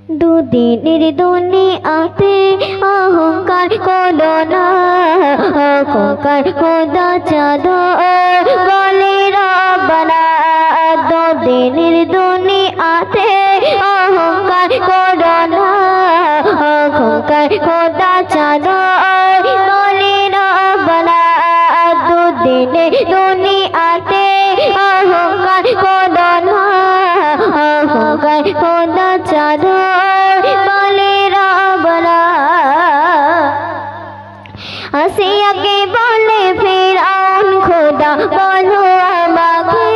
দুদিনের দুনিয়াতে অহংকার করো না, অহংকার খোদা চাদর বলে রব্বানা। দুদিনের দুনিয়াতে অহংকার করো না, অহংকার খোদা চাদর বলে রব্বানা। দুদিনের দুনিয়াতে অহংকার করো না, অহংকার খোদা চাদর বলে রব্বানা। আসিয়াকে বলে ফিরআউন খোদা বলো আমাকে,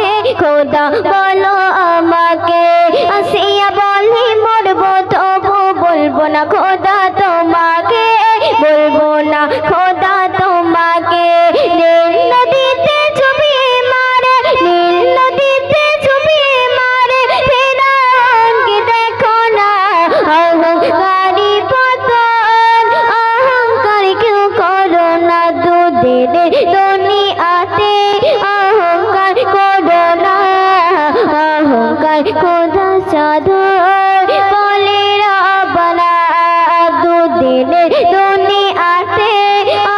খোদা বলো আমাকে। আসিয়া বলে মরবো তবু বলবো না খোদা তোমাকে, বলবো না খোদা তোমাকে। নীল নদীতে চুবিয়ে মারে, নীল নদীতে চুবিয়ে মারে ফিরআউনকে দেখো না। অহংকারী পতন, অহংকার কেউ করো না। দুদিনের দুনিয়াতে অহংকার করো না, অহংকার খোদা চাদর বলে রব্বানা। দুদিনের দুনিয়াতে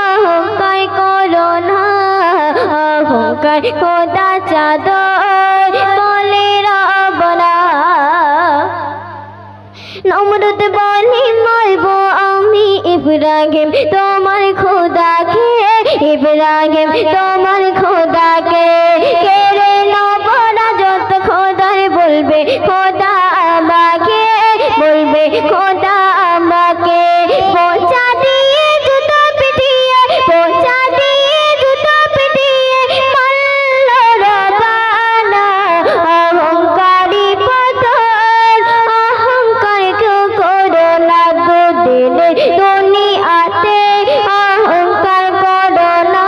অহংকার করো না, অহংকার খোদা চাদর বলে রব্বানা। নমরুদ বলে মারবো আমি ইব্রাহিম তোমার খোদাকে, ইব্রাহিম তোমার খোদাকে। কেড়ে নেব রাজত্ব খোদার, বলবে খোদা আমাকে, বলবে খোদা আমাকে। পৌঁছা দিয়ে জুতো পিটিয়ে, পৌঁছা দিয়ে জুতো পিটিয়ে মারল রব্বানা। অহংকারী পতন, অহংকার কেউ করো না। দুদিনের দুনিয়াতে অহংকার করো না,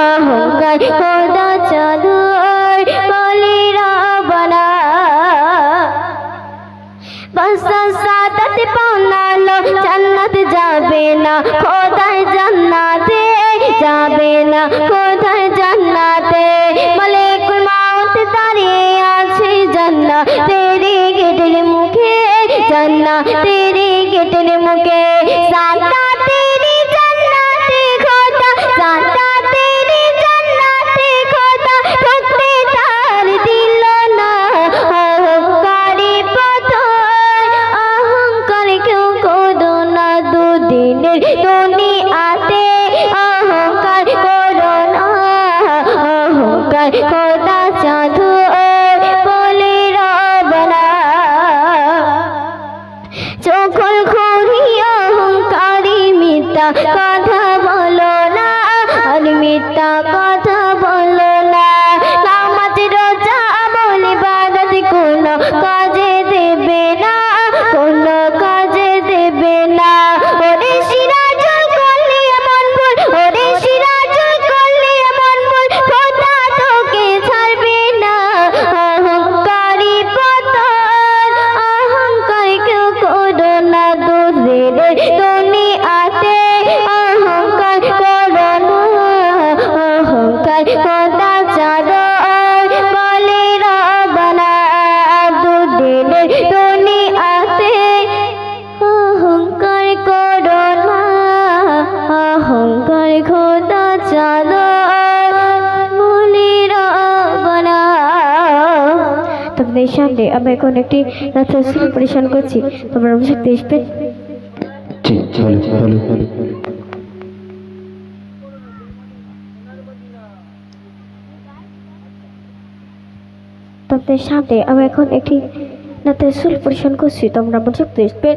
অহংকার খোদা চাদর বলে রব্বানা। বাদশাহ সাদাত পাওনালো জান্নাত যাবে না, খোদার জান্নাতে যাবে না, খোদার জান্নাতে। মালিকুল মউত দাঁড়িয়ে আছে জান্নাতের গেটের মুখে, জান্নাতের গেটের মুখে। সাদাতের জান্নাতে খোদা, সাদাতের জান্নাতে খোদা ঢুকতে তার দিল না। অহংকারী পতন, অহংকার কেউ করো না। দুদিনের দুনিয়াতে অহংকার করো না, অহংকার খোদা চাদর বলে রব্বানা। চোখল খড়ি অহংকারী মিথ্যা কথা বলো না, আর মিথ্যা কথা বলো না। নামাজ রোজা আমল ইবাদত কোনো কাজে দেবে না, কোনো কাজে দেবে না। ওরে সিরাজুল করলে এমন ভুল, ওরে সিরাজুল করলে এমন ভুল খোদা তোকে ছাড়বে না। অহংকারী পতন, অহংকার কেউ করো না। দুদিনের দুনিয়াতে অহংকার করো না, অহংকার খোদা চাদর বলে রব্বানা। দুদিনের দুনিয়াতে অহংকার করো না, অহংকার খোদা চাদর বলে রব্বানা। তোমাদের সামনে আমি এখন একটি রাত্রি পরিবেশন করছি, তোমরা অবশ্যই দেখবে। ঠিক চলো চলো চলো। তোমাদের সামনে আমি এখন একটি রাত্রি পরিবেশন করছি, তোমরা অবশ্যই দেখবে।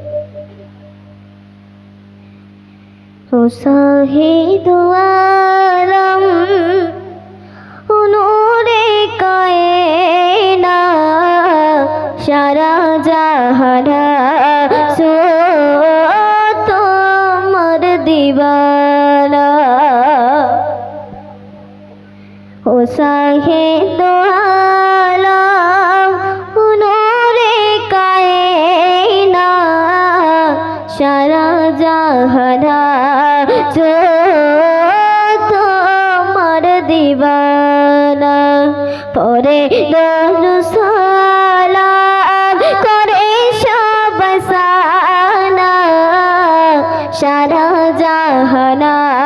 ও শাহিদ আলম নূরে কায়না সারা জাহারা সো তোমার দিবানা। ও শাহিদ আলম নূরে কায়না সারা জাহারা সো তোমার দিবানা। পরে দরুদ সালাম করে সবাই সারা জাহানা